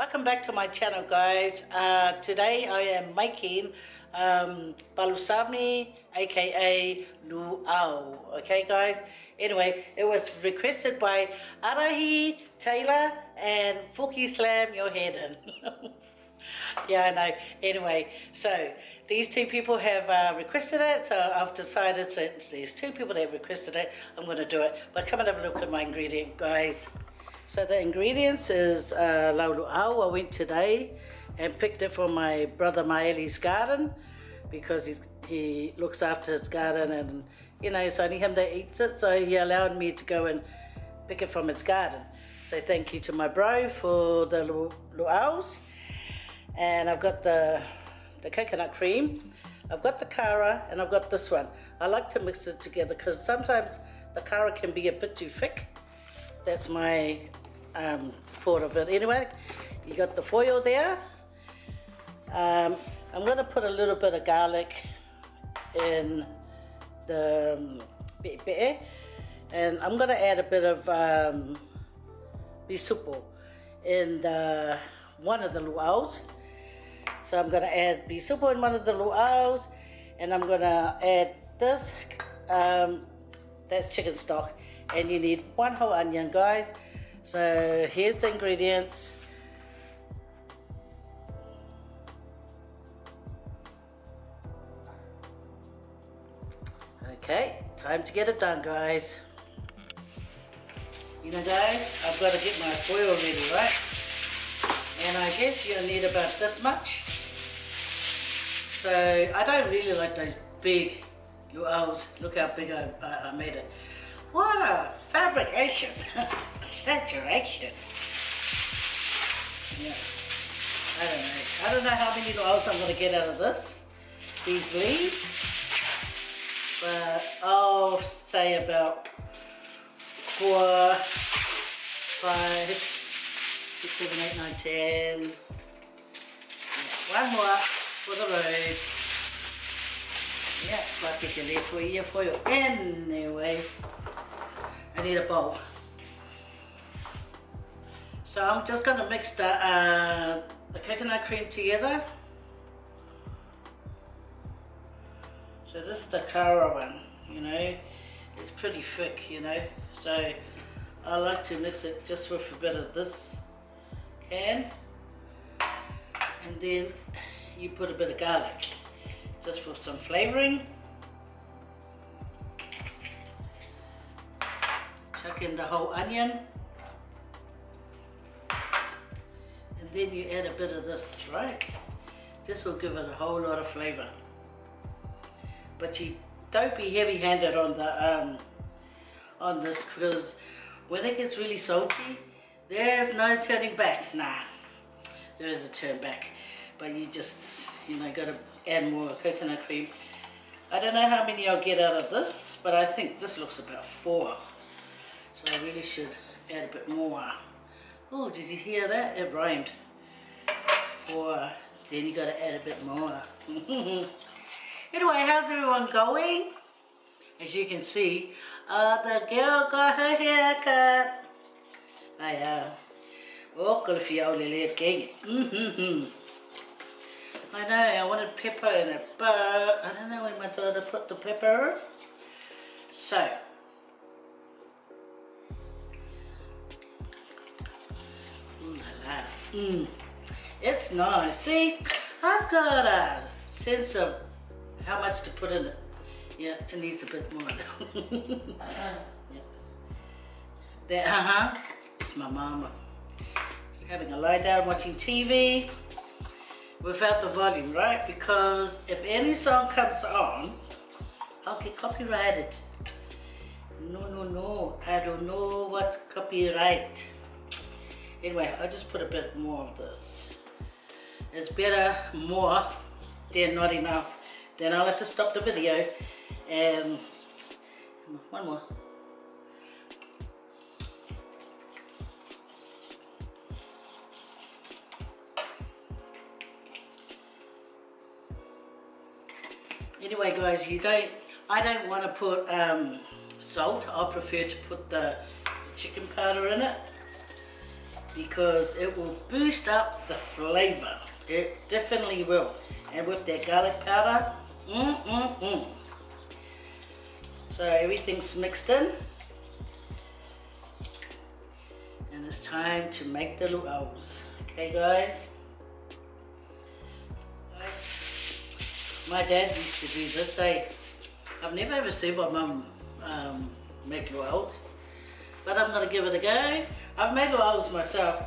Welcome back to my channel, guys. Today I am making balusami, aka luau. Okay, guys. Anyway, it was requested by Arahi Taylor and Fuki Slam Your Head In. Yeah, I know. Anyway, so these two people have requested it, so I've decided, since there's two people that have requested it, I'm going to do it. But come and have a look at my ingredient, guys. So the ingredients is laulau. I went today and picked it from my brother Maeli's garden, because he looks after his garden, and you know, it's only him that eats it, so he allowed me to go and pick it from his garden. So thank you to my bro for the luaus. And I've got the coconut cream, I've got the kara, and I've got this one. I like to mix it together because sometimes the kara can be a bit too thick. That's my thought of it. Anyway, you got the foil there. I'm going to put a little bit of garlic in the pe'e, and I'm going to add a bit of bisupo in one of the luaus. So I'm going to add bisupo in one of the luaus, and I'm going to add this, that's chicken stock, and you need one whole onion, guys. So here's the ingredients. Okay, time to get it done, guys. You know, guys, I've got to get my foil ready, right? And I guess you'll need about this much. So I don't really like those big luaus. Look how big I made it. What a fabrication, saturation. Yeah, I don't know how many luaus I'm going to get out of these leaves, but I'll say about 4, 5, 6, 7, 8, 9, 10. Yeah, one more for the road. Yeah, like it there for you. Anyway, I need a bowl. So I'm just going to mix the coconut cream together. So this is the kara one, you know. It's pretty thick, you know. So I like to mix it just with a bit of this can. And then you put a bit of garlic, just for some flavoring. Chuck in the whole onion. And then you add a bit of this, right? This will give it a whole lot of flavor. But you don't be heavy-handed on this, because when it gets really salty, there's no turning back. Nah, there is a turn back. But you just, you know, got to add more coconut cream. I don't know how many I'll get out of this, but I think this looks about 4. So I really should add a bit more. Oh, did you hear that? It rhymed. 4. Then you got to add a bit more. Anyway, how's everyone going? As you can see, the girl got her hair cut. Oh, good for you, little king. I know, I wanted pepper in it, but I don't know when my daughter put the pepper. So, ooh la la. It's nice. See, I've got a sense of how much to put in it. Yeah, it needs a bit more. Yeah. There, it's my mama. She's having a lie down watching TV. Without the volume, right? Because if any song comes on, I'll get copyrighted. No, I don't know what's copyright. Anyway, I'll just put a bit more of this. It's better more than not enough. Then I'll have to stop the video and one more. Anyway, guys, I don't want to put salt. I prefer to put the chicken powder in it. because it will boost up the flavor. It definitely will. And with that garlic powder, So everything's mixed in. And it's time to make the luau's. Okay, guys? My dad used to do this. I've never ever seen my mum make luau's, but I'm gonna give it a go. I've made luau's myself,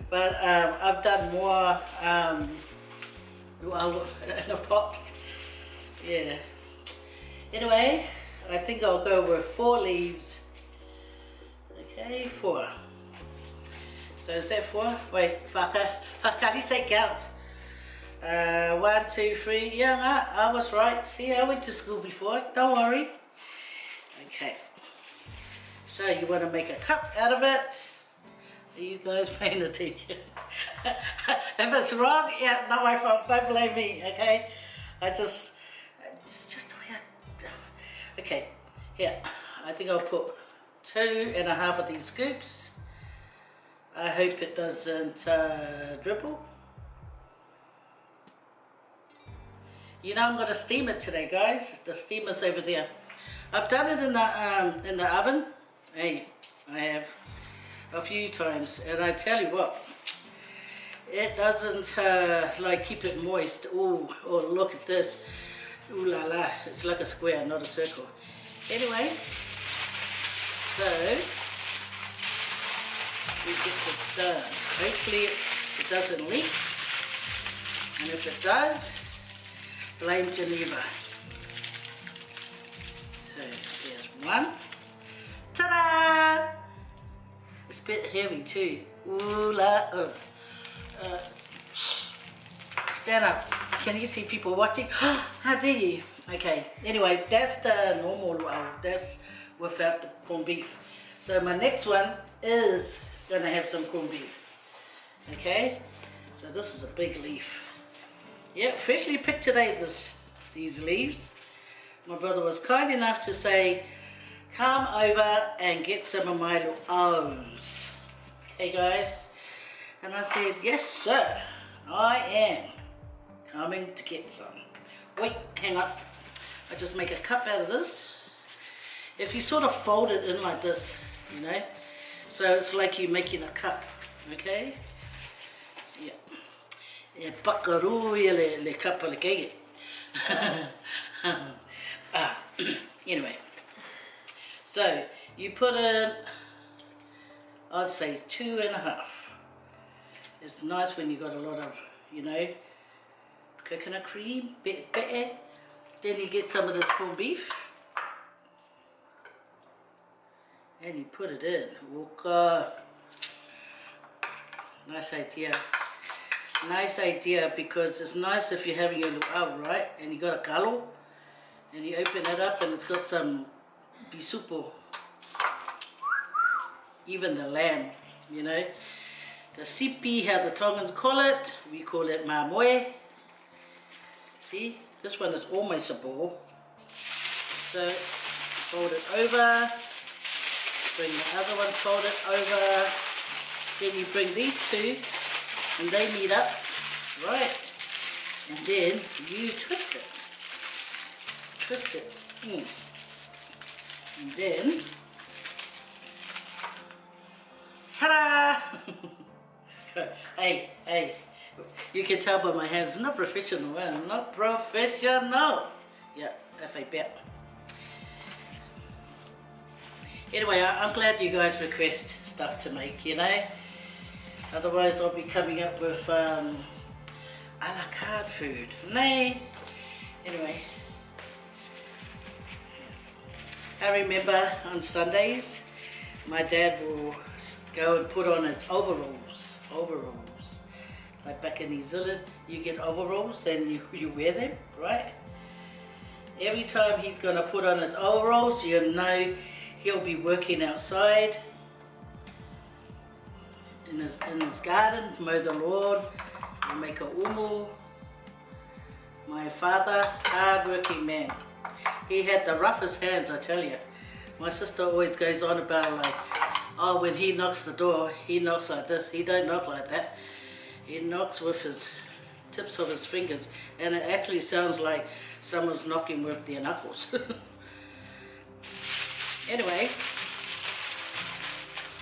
but I've done more luau in a pot. Yeah. Anyway, I think I'll go with 4 leaves. Okay, 4. So is that 4? Wait, whakari say count. 1, 2, 3. Yeah, I was right. See, I went to school before. Don't worry. Okay. So you want to make a cup out of it. Are you guys paying attention? If it's wrong, yeah, not my fault. Don't blame me. Okay. It's just the way I. Okay. Here, I think I'll put 2.5 of these scoops. I hope it doesn't dribble. You know I'm going to steam it today, guys. The steamer's over there. I've done it in the oven. Hey, I have a few times, and I tell you what, it doesn't like keep it moist. Oh, look at this. Ooh la la, it's like a square, not a circle. Anyway, so we get this done. Hopefully it doesn't leak, and if it does, blame Geneva. So there's 1. Ta-da! It's a bit heavy too. Ooh la oh. Stand up. Can you see people watching? How dare you? Okay. Anyway, that's the normal luau. That's without the corned beef. So my next one is gonna have some corned beef. Okay. So this is a big leaf. Yeah, freshly picked today. These leaves. My brother was kind enough to say, come over and get some of my luau's. Okay, guys. And I said, yes, sir. I am coming to get some. Wait, hang on. I just make a cup out of this. If you sort of fold it in like this, you know, so it's like you're making a cup, okay? Yeah. Yeah, pakaru le kapa le kege. Anyway, so you put in, I'd say 2.5. It's nice when you got a lot of, you know, coconut cream, bit better. Then you get some of this corned beef, and you put it in. Waka. Nice idea. Nice idea, because it's nice if you're having your luau, right? And you got a kalo, and you open it up and it's got some bisupo. Even the lamb, you know. The sipi, how the Tongans call it, we call it mamoe. See, this one is almost a ball. So, fold it over, bring the other one, fold it over, then you bring these 2, and they meet up, right? And then you twist it. Twist it. And then, ta-da! Hey, you can tell by my hands, not professional, not professional. Yeah, that's a bet. Anyway, I'm glad you guys request stuff to make, you know. Otherwise, I'll be coming up with a la carte food. Nay. Anyway, I remember on Sundays, my dad will go and put on his overalls. Like back in New Zealand, you get overalls and you wear them, right? Every time he's going to put on his overalls, you know he'll be working outside in his garden, mow the lawn, make a umu. My father, hard-working man. He had the roughest hands, I tell you. My sister always goes on about it like, Oh, when he knocks the door, he knocks like this. He don't knock like that. He knocks with his tips of his fingers, and it actually sounds like someone's knocking with their knuckles. Anyway,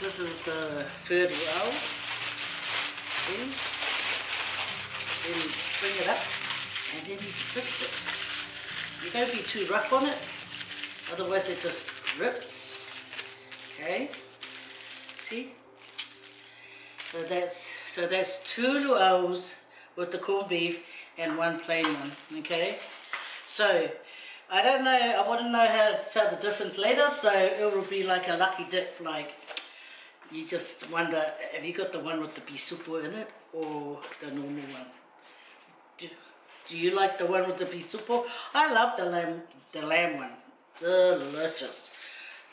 this is the third row. See? Then you bring it up, and then you twist it. You don't be too rough on it, otherwise it just rips. Okay? See? So that's 2 luau's with the corned beef and 1 plain one. Okay? So I don't know, I want to know how to tell the difference later, so it will be like a lucky dip, like you just wonder, have you got the one with the bisupo in it or the normal one? Do you like the one with the bisupo? I love the lamb one. Delicious.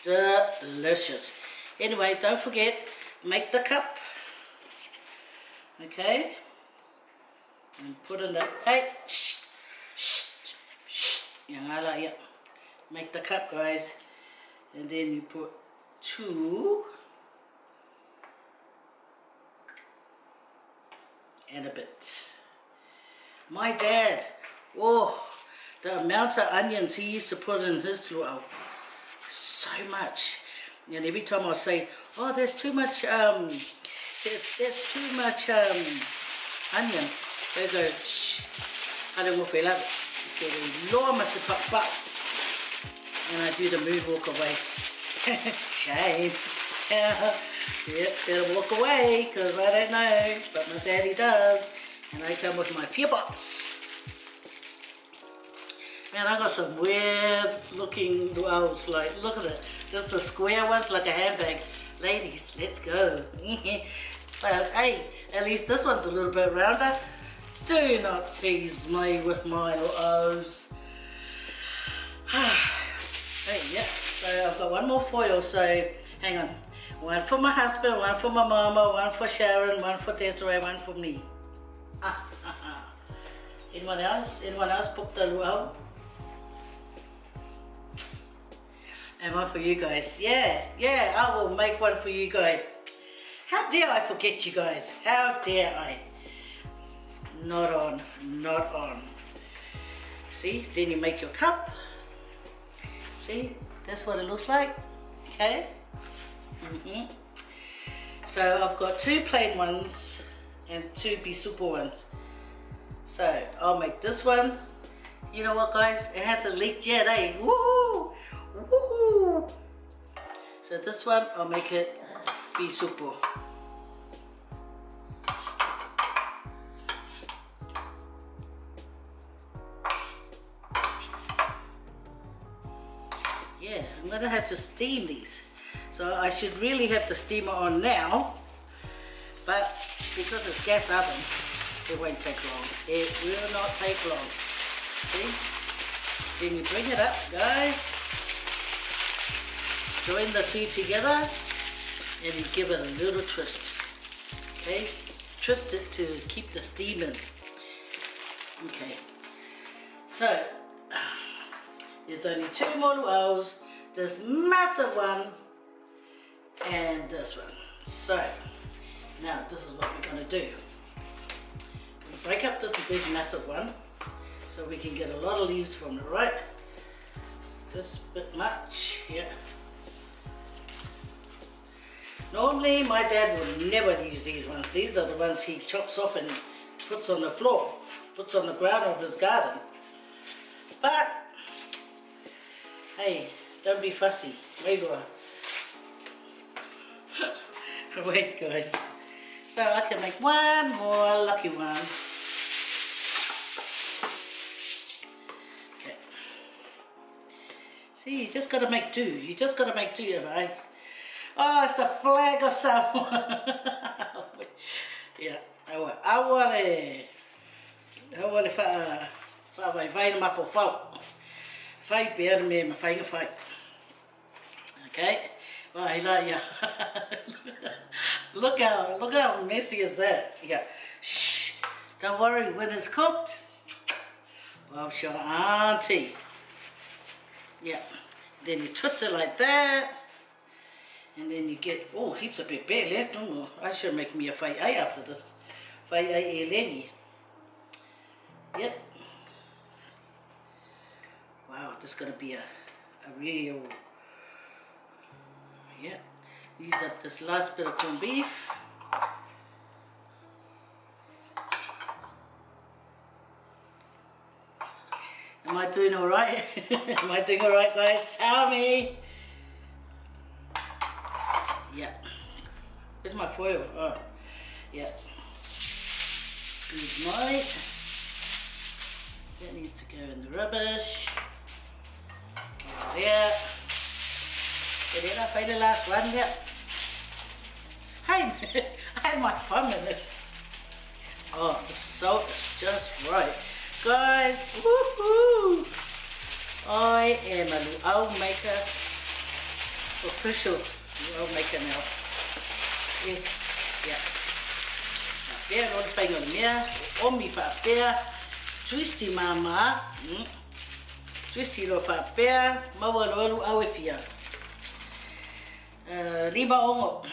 Delicious. Anyway, don't forget, make the cup. Okay? And put in the, hey, shh. Yeah, make the cup, guys, and then you put 2 and a bit. My dad, oh, the amount of onions he used to put in his luau, so much. And every time I say, oh, there's too much there's too much onion, they go, shh, I don't know if they love it. And I do the moonwalk away. Shame. Yeah, better walk away because I don't know, but my daddy does. And I come with my fear box. Man, I got some weird looking luau's, like, look at it. Just the square ones like a handbag. Ladies, let's go. But hey, at least this one's a little bit rounder. Do not tease me with my luau's. Hey, yeah, so I've got 1 more foil, so hang on. 1 for my husband, 1 for my mama, 1 for Sharon, 1 for Desiree, 1 for me. Anyone else? Anyone else book the luau? And 1 for you guys. Yeah, I will make 1 for you guys. How dare I forget you guys? How dare I? Not on, not on. See, then you make your cup. See, that's what it looks like. Okay. So I've got 2 plain ones and 2 bisupo ones. So I'll make this one. You know what, guys? It hasn't leaked yet, eh? Woohoo! Woohoo! So this one, I'll make it bisupo. Yeah, I'm gonna have to steam these. So I should really have the steamer on now, but because it's gas oven, it won't take long. It will not take long. See? Then you bring it up, guys. Join the 2 together and you give it a little twist. Okay? Twist it to keep the steam in. Okay. So there's only 2 more luau's, this massive one and this one. So now this is what we're going to do. We're going to break up this big massive one so we can get a lot of leaves from it, right? Just a bit much, yeah. Normally my dad would never use these ones. These are the ones he chops off and puts on the floor, puts on the ground of his garden. But hey, don't be fussy. Wait, wait, guys. So I can make 1 more lucky one. Okay. See, you just gotta make do. You just gotta make do, right? Oh, it's the flag of Samoa. Yeah, I want it. Vai no mapo fau. Fai pēr me ma whainga whai. Okay? Well, yeah. Look how messy is that. You go, shh, don't worry, when it's cooked, Bob shot auntie. Yeah. Then you twist it like that. And then you get, oh, heaps of big bear left. Oh, I should make me a whai ai after this. Whai ai e lengi. Yep. Wow, this is going to be a real, yeah. Use up this last bit of corned beef. Am I doing all right? Am I doing all right, guys? Tell me. Yeah. Where's my foil? Oh, yeah. Good night. That needs to go in the rubbish. Go there. Go there, I find the last one there. Hey, I had my thumb in it. Oh, the salt is just right. Guys, woohoo! I am a luau maker, official luau maker now. Yeah. Pea, roi whainga o mea, omi whapea, twisty mama, twisty ro whapea, maua roaru au e whia. 5 ongo.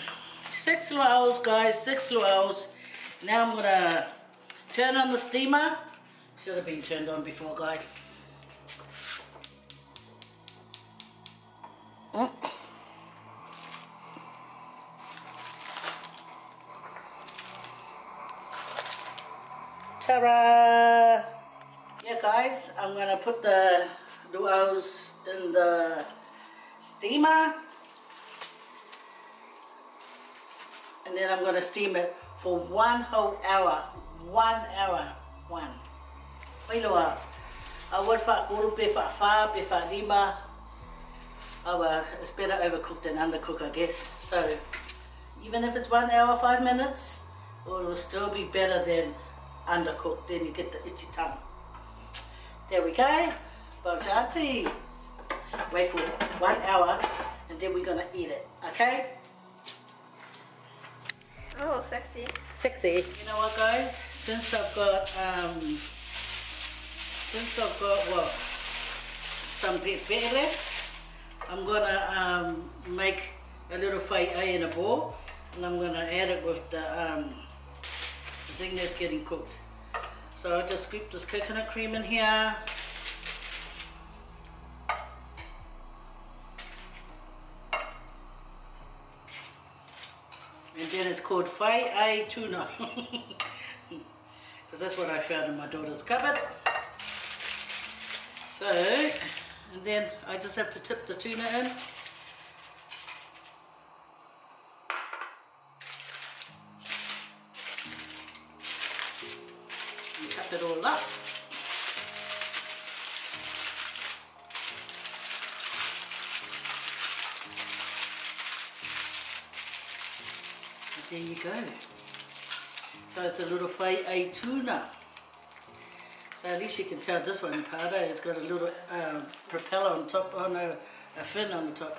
6 luaus, guys, 6 luaus. Now I'm gonna turn on the steamer. Should have been turned on before, guys. Ta-ra! Yeah, guys, I'm gonna put the luaus in the steamer, and then I'm gonna steam it for 1 whole hour. 1 hour. 1. Wailoa. I would whakuru pe whawha, pe wharima. It's better overcooked than undercooked, I guess. So, even if it's 1 hour, 5 minutes, it will still be better than undercooked. Then you get the itchy tongue. There we go. Bojati. Wait for 1 hour, and then we're gonna eat it. Okay? Oh, sexy. Sexy. You know what, guys? Since I've got what, some bit left, I'm gonna make a little whai ai in a bowl, and I'm gonna add it with the thing that's getting cooked. So I'll just scoop this coconut cream in here. And then it's called whai ai tuna. Because that's what I found in my daughter's cupboard. So, and then I just have to tip the tuna in. And cup it all up. And there you go. So it's a little whai ai tuna. So at least you can tell this one part, it's got a little propeller on top, oh no, a fin on the top.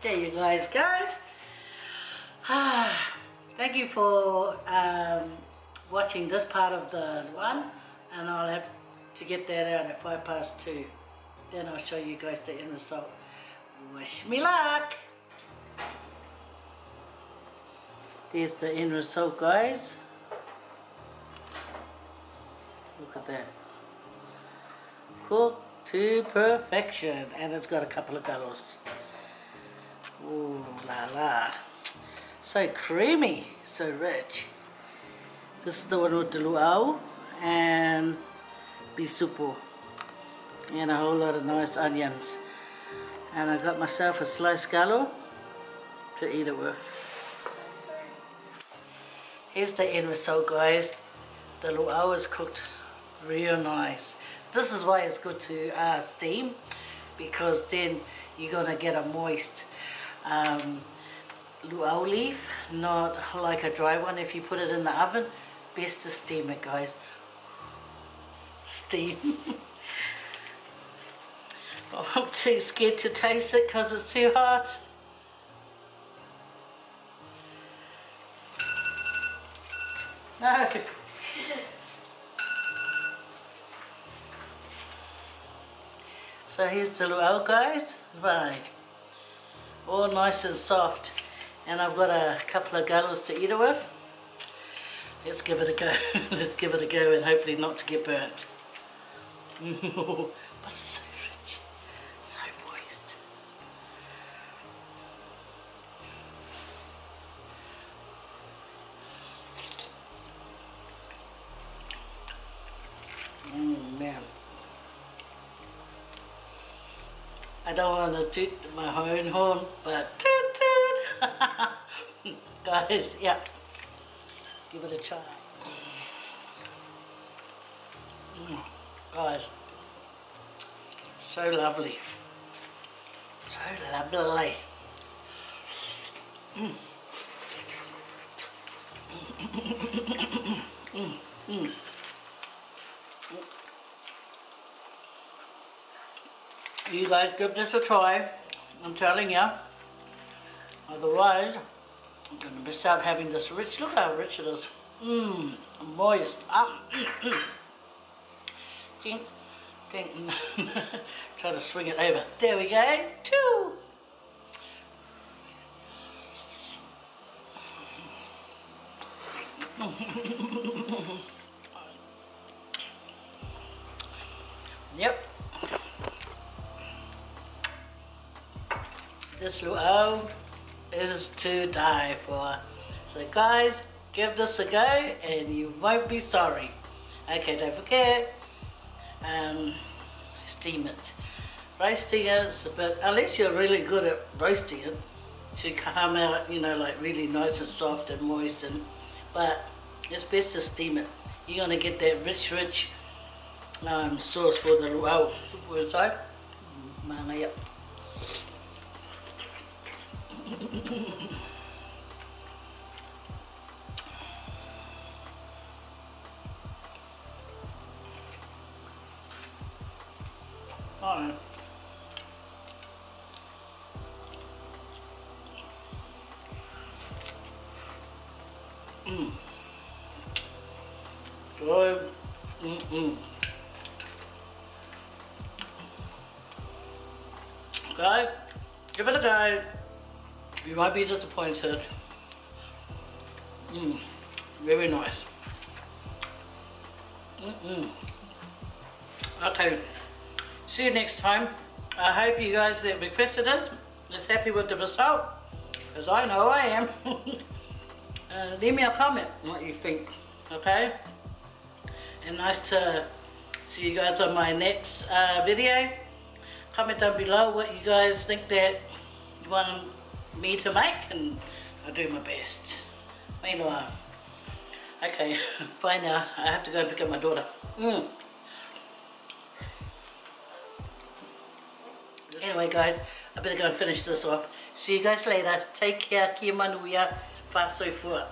There you guys go. Thank you for watching this part of the one, and I'll have to get that out at 2:05. Then I'll show you guys the end result. Wish me luck! There's the end result, guys. Look at that. Cooked to perfection. And it's got a couple of colors. Ooh la la. So creamy, so rich. This is the one with the luau and bisupu. And a whole lot of nice onions. And I got myself a sliced scallow to eat it with. Here's the end result, guys. The luau is cooked real nice. This is why it's good to steam, because then you're gonna get a moist luau leaf, not like a dry one. If you put it in the oven, best to steam it, guys. Steam. I'm too scared to taste it because it's too hot. No. So here's the luau, guys. Right. All nice and soft. And I've got a couple of galas to eat it with. Let's give it a go. Let's give it a go and hopefully not to get burnt. But it's so rich. So moist. Man. I don't want to toot my own horn, but toot toot. Guys, yeah. Give it a try. Guys, so lovely. So lovely. You guys give this a try, I'm telling you. Otherwise, I'm going to miss out having this rich. Look how rich it is. Moist. Ding, ding. Try to swing it over. There we go. Two. Yep. This luau is to die for. So guys, give this a go and you won't be sorry. Okay, don't forget, steam it. Roasting it, but unless you're really good at roasting it, to come out, you know, like really nice and soft and moist, but it's best to steam it. You're gonna get that rich sauce for the luau. So, yep. Alright. So, Guys, give it a go. You won't be disappointed. Very nice. Okay. See you next time. I hope you guys that requested this is happy with the result, because I know I am. Leave me a comment what you think, okay? And nice to see you guys on my next video. Comment down below what you guys think that you want me to make, and I'll do my best. Meanwhile, okay, bye now. I have to go and pick up my daughter. Anyway guys, I better go and finish this off. See you guys later. Take care. Kia manuia. Fa soifua.